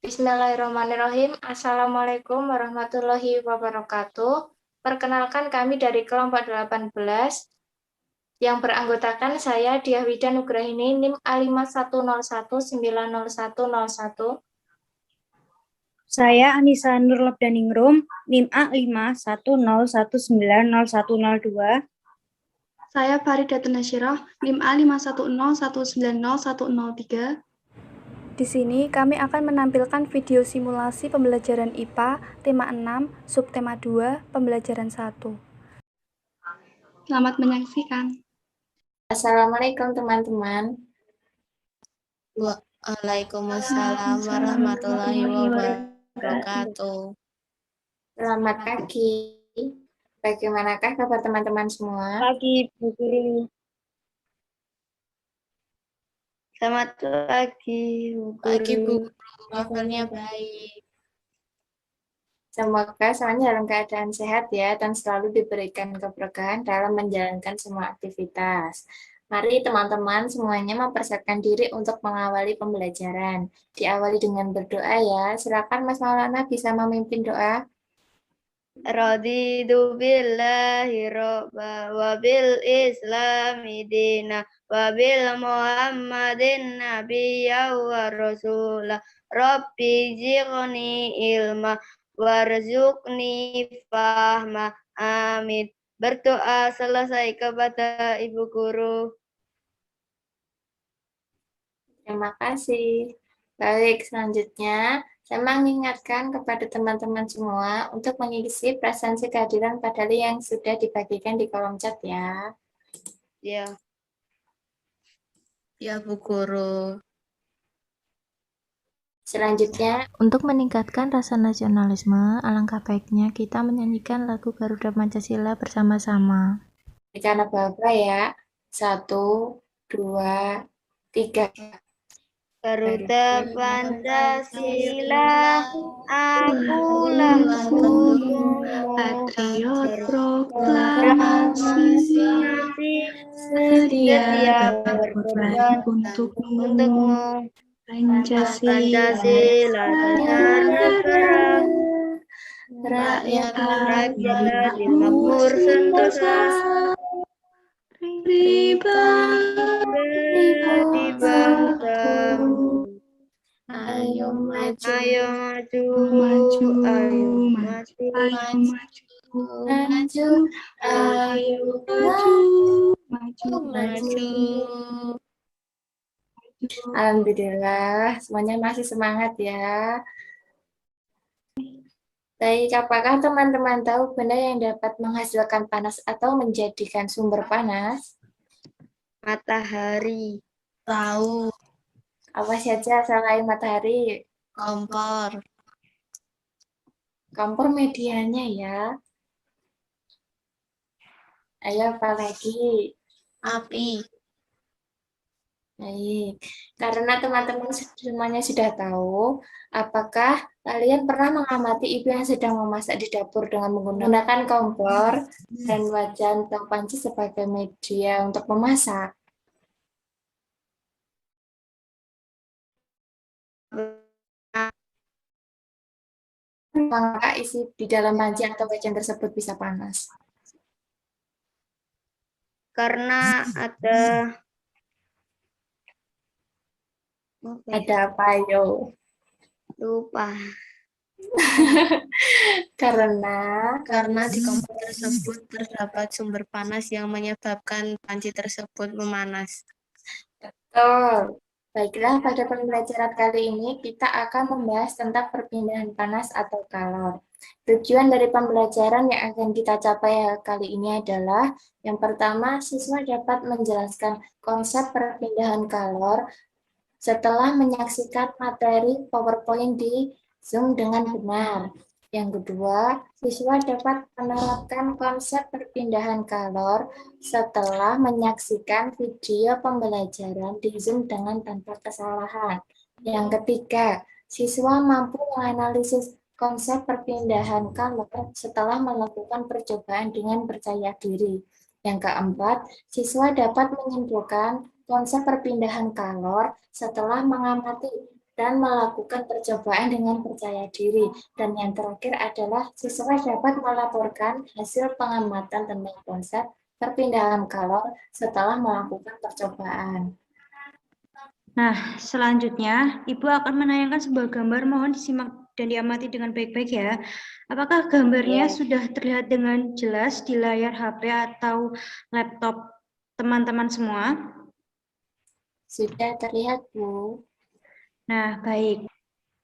Bismillahirrahmanirrahim. Assalamualaikum warahmatullahi wabarakatuh. Perkenalkan kami dari kelompok 18 yang beranggotakan saya Diah Wida Nugrahini NIM A5101900101. Saya Anissa Nurlabdaningrum, NIM A5101901002. Saya Farida Nasyirah, NIM A5101901003. Di sini kami akan menampilkan video simulasi pembelajaran IPA tema 6, subtema 2, pembelajaran 1. Selamat menyaksikan. Assalamualaikum teman-teman. Waalaikumsalam warahmatullahi wabarakatuh. Selamat pagi. Bagaimanakah kabar teman-teman semua? Pagi, Bu Guru. Selamat pagi, Bu Guru. Pagi, Bu Guru. Kabarnya baik. Semoga semuanya dalam keadaan sehat ya dan selalu diberikan keberkahan dalam menjalankan semua aktivitas. Mari teman-teman semuanya mempersiapkan diri untuk mengawali pembelajaran. Diawali dengan berdoa ya. Silakan Mas Maulana bisa memimpin doa. Raditu billahi robba wa bil islami dina wa bil muhammadin nabiyya wa rasulah rabbi zidni ilma warzuqni fahma. Amin. Berdoa selesai kepada Ibu Guru. Terima kasih. Baik, selanjutnya saya mengingatkan kepada teman-teman semua untuk mengisi presensi kehadiran pada link yang sudah dibagikan di kolom chat ya. Ya. Ya, Bu Guru. Selanjutnya, untuk meningkatkan rasa nasionalisme, alangkah baiknya kita menyanyikan lagu Garuda Pancasila bersama-sama. Berikan apa ya. 1, 2, 3. Garuda Pancasila, akulah pendukungmu, Patriot proklamasi, sedia berkorban untukmu. Pancasila negara, rakyat adil makmur sentosa, pribadi bangsamu. Ayo maju, Ayo maju, Maju, ayo maju, maju, maju, ayo maju, maju. Alhamdulillah, semuanya masih semangat ya. Baik, apakah teman-teman tahu benda yang dapat menghasilkan panas atau menjadikan sumber panas? Matahari. Tahu. Apa saja selain matahari? Kompor. Kompor medianya ya. Ayo, apa lagi? Api. Baik, karena teman-teman semuanya sudah tahu, apakah kalian pernah mengamati ibu yang sedang memasak di dapur dengan menggunakan kompor dan wajan atau panci sebagai media untuk memasak? Maka isi di dalam panci atau wajan tersebut bisa panas? Karena ada apa yo? lupa. Karena di kompor tersebut terdapat sumber panas yang menyebabkan panci tersebut memanas. betul. Baiklah, pada pembelajaran kali ini kita akan membahas tentang perpindahan panas atau kalor. Tujuan dari pembelajaran yang akan kita capai kali ini adalah yang pertama, siswa dapat menjelaskan konsep perpindahan kalor setelah menyaksikan materi PowerPoint di Zoom dengan benar. Yang kedua, siswa dapat menerapkan konsep perpindahan kalor setelah menyaksikan video pembelajaran di Zoom dengan tanpa kesalahan. Yang ketiga, siswa mampu menganalisis konsep perpindahan kalor setelah melakukan percobaan dengan percaya diri. Yang keempat, siswa dapat menyimpulkan konsep perpindahan kalor setelah mengamati dan melakukan percobaan dengan percaya diri. Dan yang terakhir adalah siswa dapat melaporkan hasil pengamatan tentang konsep perpindahan kalor setelah melakukan percobaan. Nah, selanjutnya Ibu akan menayangkan sebuah gambar, mohon disimak dan diamati dengan baik-baik ya. Apakah gambarnya sudah terlihat dengan jelas di layar HP atau laptop teman-teman semua? Sudah terlihat, Bu. Nah, baik.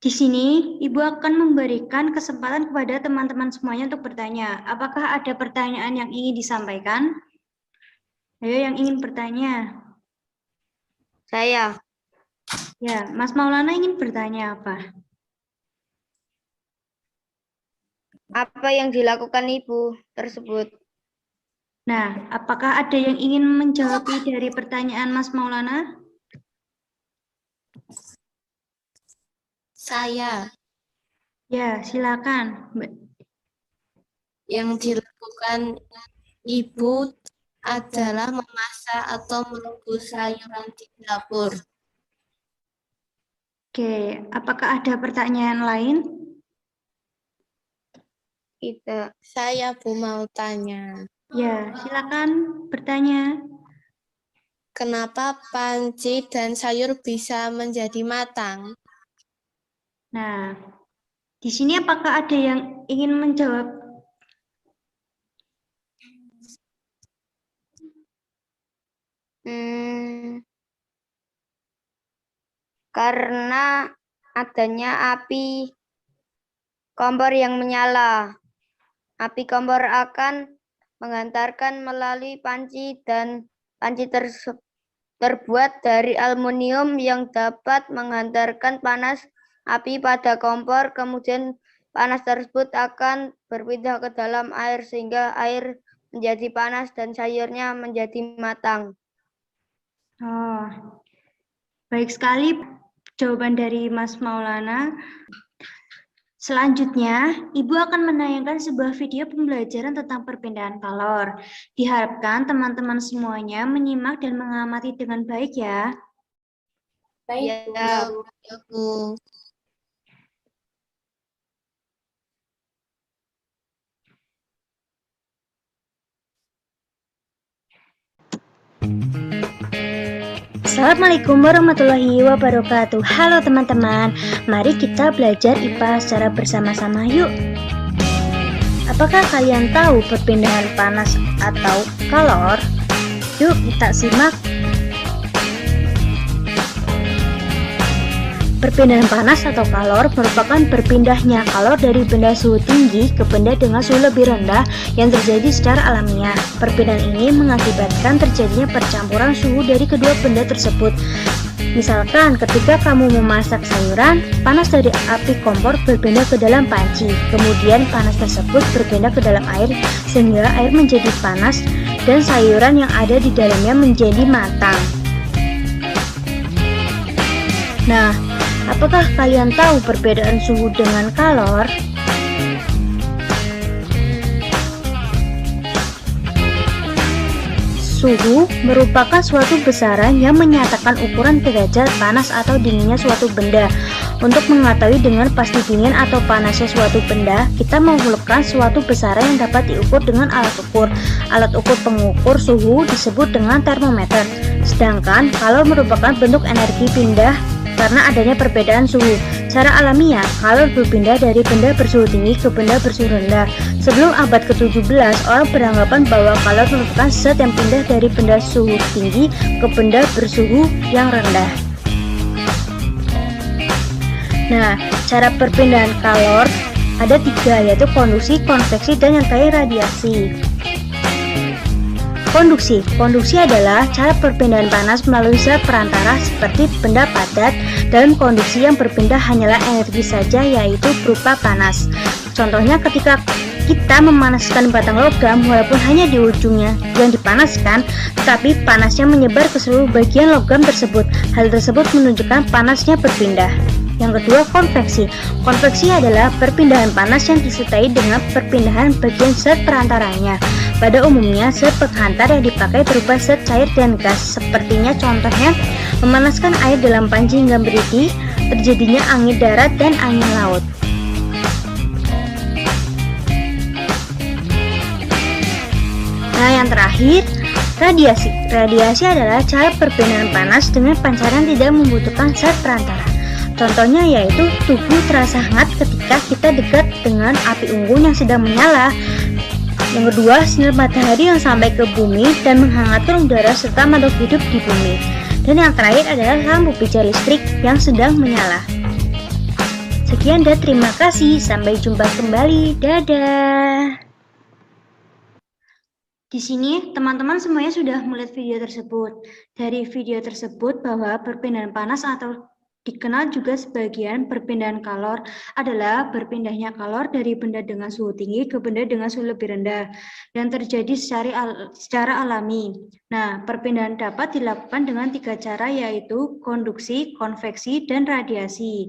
Di sini, Ibu akan memberikan kesempatan kepada teman-teman semuanya untuk bertanya. Apakah ada pertanyaan yang ingin disampaikan? Ayo yang ingin bertanya. Saya. Ya, Mas Maulana ingin bertanya apa? Apa yang dilakukan Ibu tersebut? Nah, apakah ada yang ingin menjawab dari pertanyaan Mas Maulana? Saya. Ya, silakan. Yang dilakukan Ibu adalah memasak atau merebus sayuran di dapur. Oke, apakah ada pertanyaan lain? Tidak. Saya Bu mau tanya. Ya, silakan bertanya. Kenapa panci dan sayur bisa menjadi matang? Nah, di sini apakah ada yang ingin menjawab? Karena adanya api kompor yang menyala. Api kompor akan menghantarkan melalui panci dan panci terbuat dari aluminium yang dapat menghantarkan panas api pada kompor. Kemudian panas tersebut akan berpindah ke dalam air sehingga air menjadi panas dan sayurnya menjadi matang. Oh, baik sekali jawaban dari Mas Maulana. Selanjutnya, Ibu akan menayangkan sebuah video pembelajaran tentang perpindahan kalor. Diharapkan teman-teman semuanya menyimak dan mengamati dengan baik ya. Baik, Ya, Bu. Bu. Assalamualaikum warahmatullahi wabarakatuh. Halo teman-teman, mari kita belajar IPA secara bersama-sama yuk. Apakah kalian tahu perpindahan panas atau kalor? Yuk kita simak. Perpindahan panas atau kalor merupakan berpindahnya kalor dari benda suhu tinggi ke benda dengan suhu lebih rendah yang terjadi secara alamiah. Perpindahan ini mengakibatkan terjadinya percampuran suhu dari kedua benda tersebut. Misalkan ketika kamu memasak sayuran, panas dari api kompor berpindah ke dalam panci. Kemudian panas tersebut berpindah ke dalam air sehingga air menjadi panas dan sayuran yang ada di dalamnya menjadi matang. Nah, apakah kalian tahu perbedaan suhu dengan kalor? Suhu merupakan suatu besaran yang menyatakan ukuran derajat panas atau dinginnya suatu benda. Untuk mengetahui dengan pasti dingin atau panasnya suatu benda, kita mengumpulkan suatu besaran yang dapat diukur dengan alat ukur. Alat ukur pengukur suhu disebut dengan termometer. Sedangkan kalor merupakan bentuk energi pindah karena adanya perbedaan suhu. Secara alamiah, kalor berpindah dari benda bersuhu tinggi ke benda bersuhu rendah. Sebelum abad ke-17, orang beranggapan bahwa kalor merupakan zat yang pindah dari benda suhu tinggi ke benda bersuhu yang rendah. Nah, cara perpindahan kalor ada tiga, yaitu konduksi, konveksi, dan yang terakhir radiasi. Konduksi adalah cara perpindahan panas melalui zat perantara seperti benda padat. Dalam konduksi yang berpindah hanyalah energi saja, yaitu berupa panas. Contohnya ketika kita memanaskan batang logam, walaupun hanya di ujungnya yang dipanaskan, tetapi panasnya menyebar ke seluruh bagian logam tersebut. Hal tersebut menunjukkan panasnya berpindah. Yang kedua, konveksi. Konveksi adalah perpindahan panas yang disertai dengan perpindahan bagian zat perantaranya. Pada umumnya, zat penghantar yang dipakai berupa zat cair dan gas. Sepertinya contohnya, memanaskan air dalam panci hingga mendidih, terjadinya angin darat dan angin laut. Nah, yang terakhir, radiasi. Radiasi adalah cara perpindahan panas dengan pancaran tidak membutuhkan zat perantara. Contohnya yaitu tubuh terasa hangat ketika kita dekat dengan api unggun yang sedang menyala. Yang kedua, sinar matahari yang sampai ke bumi dan menghangatkan udara serta makhluk hidup di bumi. Dan yang terakhir adalah lampu pijar listrik yang sedang menyala. Sekian dan terima kasih. Sampai jumpa kembali. Dadah. Di sini teman-teman semuanya sudah melihat video tersebut. Dari video tersebut bahwa perpindahan panas atau dikenal juga sebagian perpindahan kalor adalah berpindahnya kalor dari benda dengan suhu tinggi ke benda dengan suhu lebih rendah yang terjadi secara alami. Nah, perpindahan dapat dilakukan dengan 3 cara yaitu konduksi, konveksi, dan radiasi.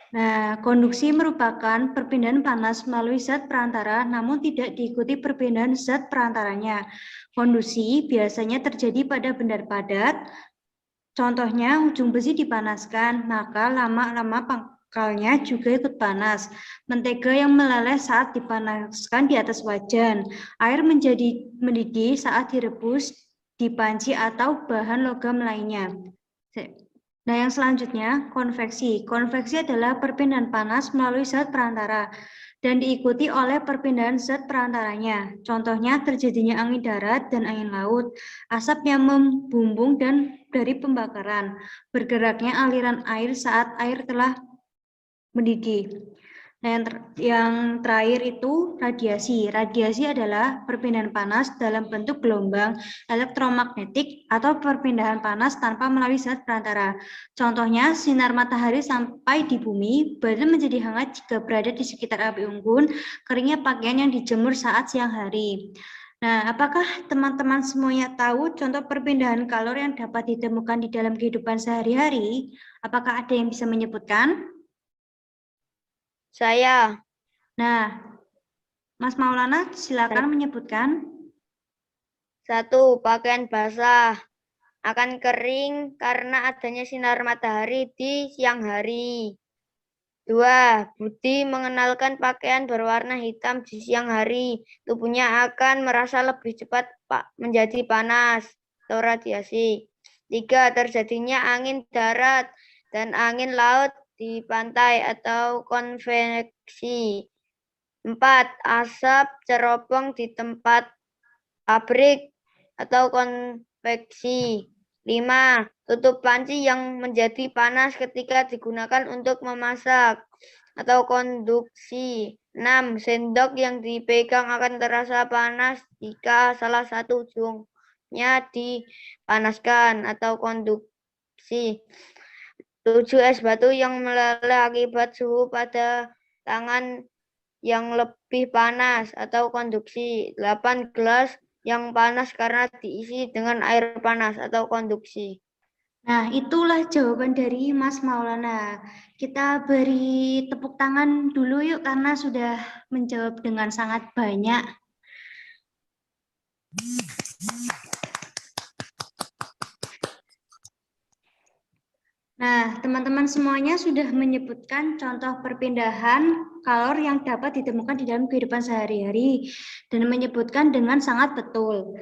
Nah, konduksi merupakan perpindahan panas melalui zat perantara namun tidak diikuti perpindahan zat perantaranya. Konduksi biasanya terjadi pada benda padat. Contohnya, ujung besi dipanaskan, maka lama-lama pangkalnya juga ikut panas. Mentega yang meleleh saat dipanaskan di atas wajan. Air menjadi mendidih saat direbus di panci atau bahan logam lainnya. Nah, yang selanjutnya, konveksi. Konveksi adalah perpindahan panas melalui zat perantara dan diikuti oleh perpindahan zat perantaranya. Contohnya terjadinya angin darat dan angin laut, asap yang membumbung dan dari pembakaran, bergeraknya aliran air saat air telah mendidih. Nah, yang terakhir itu radiasi. Radiasi adalah perpindahan panas dalam bentuk gelombang elektromagnetik atau perpindahan panas tanpa melalui zat perantara. Contohnya, sinar matahari sampai di bumi, badan menjadi hangat jika berada di sekitar api unggun, keringnya pakaian yang dijemur saat siang hari. Nah, apakah teman-teman semuanya tahu contoh perpindahan kalor yang dapat ditemukan di dalam kehidupan sehari-hari? Apakah ada yang bisa menyebutkan? Saya. Nah, Mas Maulana silakan menyebutkan. 1. Pakaian basah akan kering karena adanya sinar matahari di siang hari. 2. Budi mengenalkan pakaian berwarna hitam di siang hari. Tubuhnya akan merasa lebih cepat menjadi panas atau radiasi. 3. Terjadinya angin darat dan angin laut di pantai atau konveksi. 4. Asap cerobong di tempat pabrik atau konveksi. 5. Tutup panci yang menjadi panas ketika digunakan untuk memasak atau konduksi. 6. Sendok yang dipegang akan terasa panas jika salah satu ujungnya dipanaskan atau konduksi. 7. Es batu yang meleleh akibat suhu pada tangan yang lebih panas atau konduksi. 8. Gelas yang panas karena diisi dengan air panas atau konduksi. Nah, itulah jawaban dari Mas Maulana. Kita beri tepuk tangan dulu yuk karena sudah menjawab dengan sangat banyak. Nah, teman-teman semuanya sudah menyebutkan contoh perpindahan kalor yang dapat ditemukan di dalam kehidupan sehari-hari dan menyebutkan dengan sangat betul.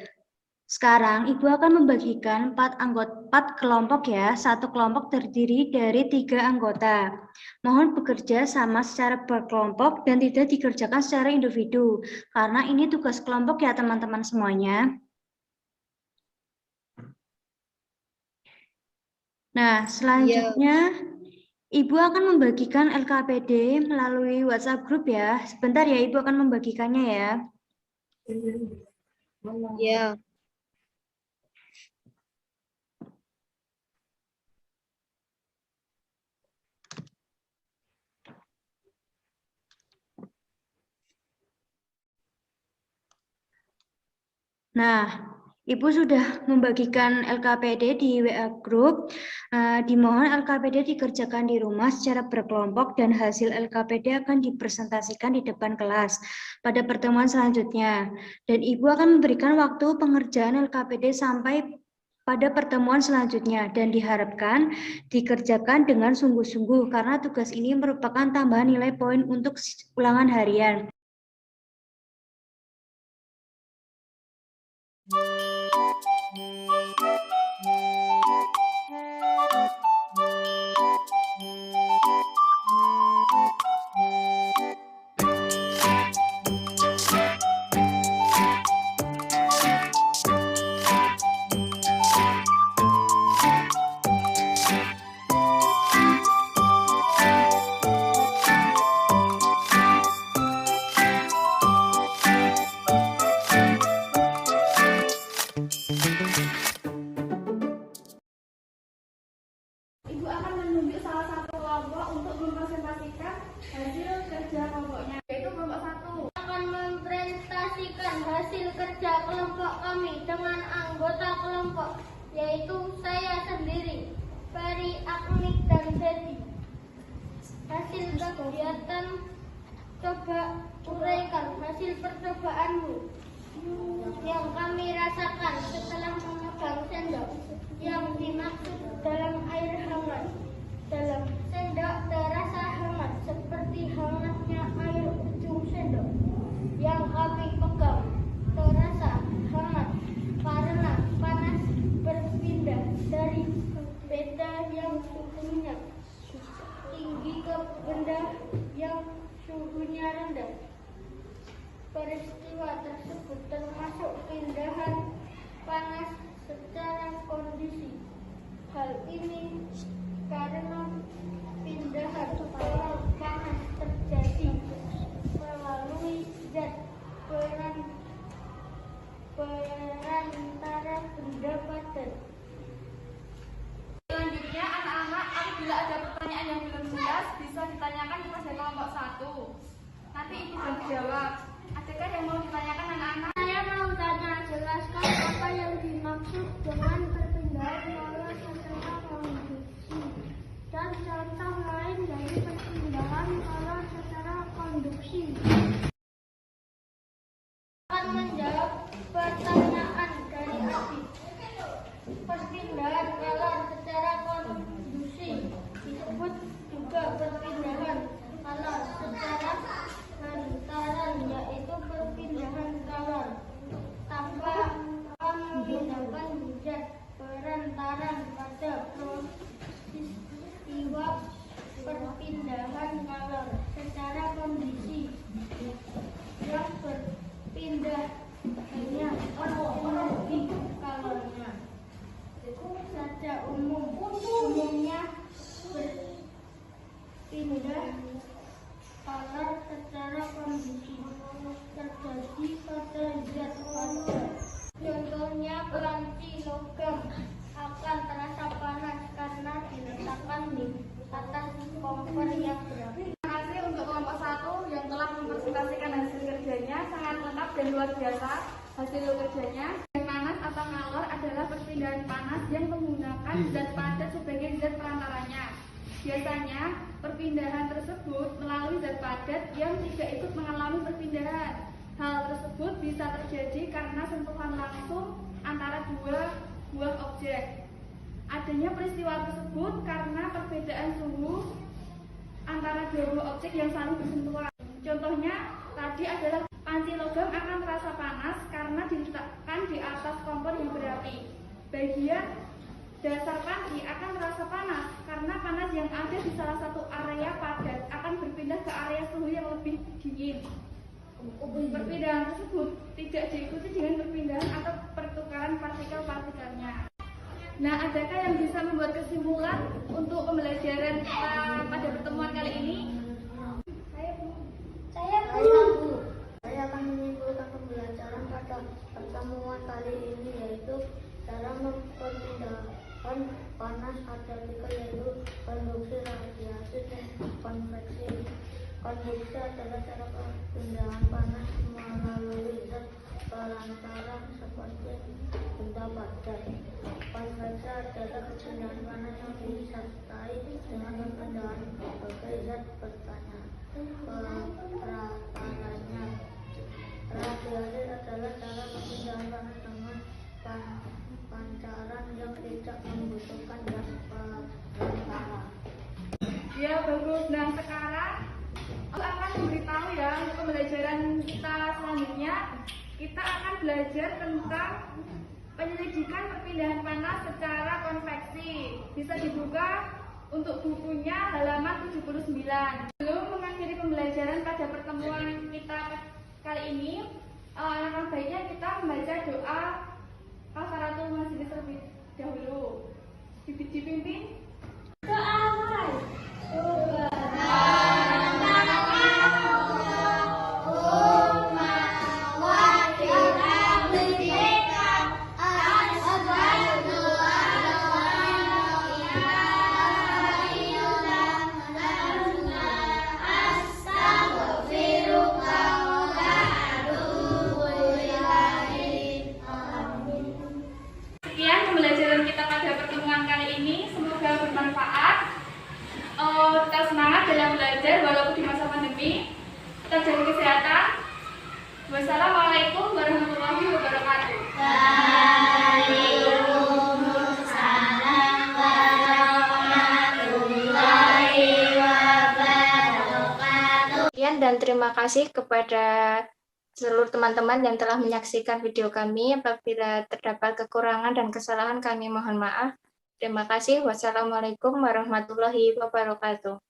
Sekarang Ibu akan membagikan 4 kelompok ya. Satu kelompok terdiri dari 3 anggota. Mohon bekerja sama secara berkelompok dan tidak dikerjakan secara individu. Karena ini tugas kelompok ya teman-teman semuanya. Nah, selanjutnya Ibu akan membagikan LKPD melalui WhatsApp group ya. Sebentar ya, Ibu akan membagikannya ya. Ya. Nah, Ibu sudah membagikan LKPD di WA Group. Dimohon LKPD dikerjakan di rumah secara berkelompok dan hasil LKPD akan dipresentasikan di depan kelas pada pertemuan selanjutnya. Dan Ibu akan memberikan waktu pengerjaan LKPD sampai pada pertemuan selanjutnya dan diharapkan dikerjakan dengan sungguh-sungguh karena tugas ini merupakan tambahan nilai poin untuk ulangan harian. Ibu akan menunjuk salah satu kelompok untuk mempresentasikan hasil kerja kelompoknya, yaitu kelompok 1. Akan mempresentasikan hasil kerja kelompok kami dengan anggota kelompok, yaitu saya sendiri, Ferry, Agnik, dan Dedi. Hasil kegiatan, coba uraikan hasil percobaanmu yang kami rasakan setelah memegang sendok yang dimaksud dalam air hangat. Dalam sendok terasa hangat seperti hangatnya air ujung sendok yang kami pegang. Terasa hangat karena panas berpindah dari benda yang suhunya tinggi ke benda yang suhunya rendah. Peristiwa tersebut termasuk pindahan panas secara kondisi. Hal ini karena pindahan pola panas terjadi melalui zat perantara benda padat. Selanjutnya, anak-anak, apabila ada pertanyaan yang belum jelas, bisa ditanyakan kepada kelompok 1. Nanti Ibu akan jawab. Adakah yang mau ditanyakan anak-anak? Saya mau tanya, jelaskan apa yang dimaksud dengan perpindahan pola secara konduksi dan contoh lain dari perpindahan pola secara konduksi. Akan menjawab pertanyaan dari Abi. Perpindahan kolor secara konduksi disebut juga perpindahan kolor secara lantaran, yaitu perpindahan kolor tanpa memindahkan zat perantaran pada peristiwa perpindahan kolor secara kondisi yang berpindah hanya energi kolornya saja. Umumnya berpindah kolor secara kondisi terjadi pada zat padat. Contohnya, panci logam akan terasa panas karena diletakkan di atas kompor yang berapi. Terima kasih untuk kelompok 1 yang telah mempresentasikan hasil kerjanya, sangat lengkap dan luar biasa. Hasil kerjanya, panas atau ngalor adalah perpindahan panas yang menggunakan zat padat sebagai zat perantaranya. Biasanya, perpindahan tersebut melalui zat padat yang tidak ikut mengalami perpindahan. Hal tersebut bisa terjadi karena sentuhan langsung antara dua buah objek. Adanya peristiwa tersebut karena perbedaan suhu antara dua buah objek yang saling bersentuhan. Contohnya, tadi adalah panci logam akan terasa panas karena diletakkan di atas kompor yang berapi. Bagian dasar panci akan terasa panas karena panas yang ada di salah satu area padat akan berpindah ke area suhu yang lebih dingin. Perpindahan tersebut tidak diikuti dengan perpindahan atau pertukaran partikel-partikelnya. Nah, adakah yang bisa membuat kesimpulan untuk pembelajaran pada pertemuan kali ini? Saya Bu. Saya akan menyimpulkan pembelajaran pada pertemuan kali ini, yaitu cara memperpindahkan panas partikel, yaitu konduksi, radiasi, dan konveksi. Konduksi adalah cara perpindahan panas melalui zat perantara seperti benda padat. Konveksi adalah perpindahan panas yang disertai dengan perpindahan berbagai zat perantaranya. Radiasi adalah cara perpindahan panas dengan pancaran yang Ya, bagus. Nah, sekarang aku akan memberitahu ya untuk pembelajaran kita selanjutnya. Kita akan belajar tentang penyelidikan perpindahan panas secara konveksi. Bisa dibuka untuk bukunya halaman 79. Sebelum mengakhiri pembelajaran pada pertemuan kita kali ini, alangkah baiknya kita membaca doa Kafaratul Majelis terlebih dahulu. Dipimpin. Sekian pembelajaran kita pada pertemuan kali ini. Semoga bermanfaat. Tetap semangat dalam belajar walaupun di masa pandemi. Tetap jaga kesehatan. Wassalamualaikum warahmatullahi wabarakatuh. Sekian dan terima kasih kepada seluruh teman-teman yang telah menyaksikan video kami. Apabila terdapat kekurangan dan kesalahan, kami mohon maaf. Terima kasih. Wassalamualaikum warahmatullahi wabarakatuh.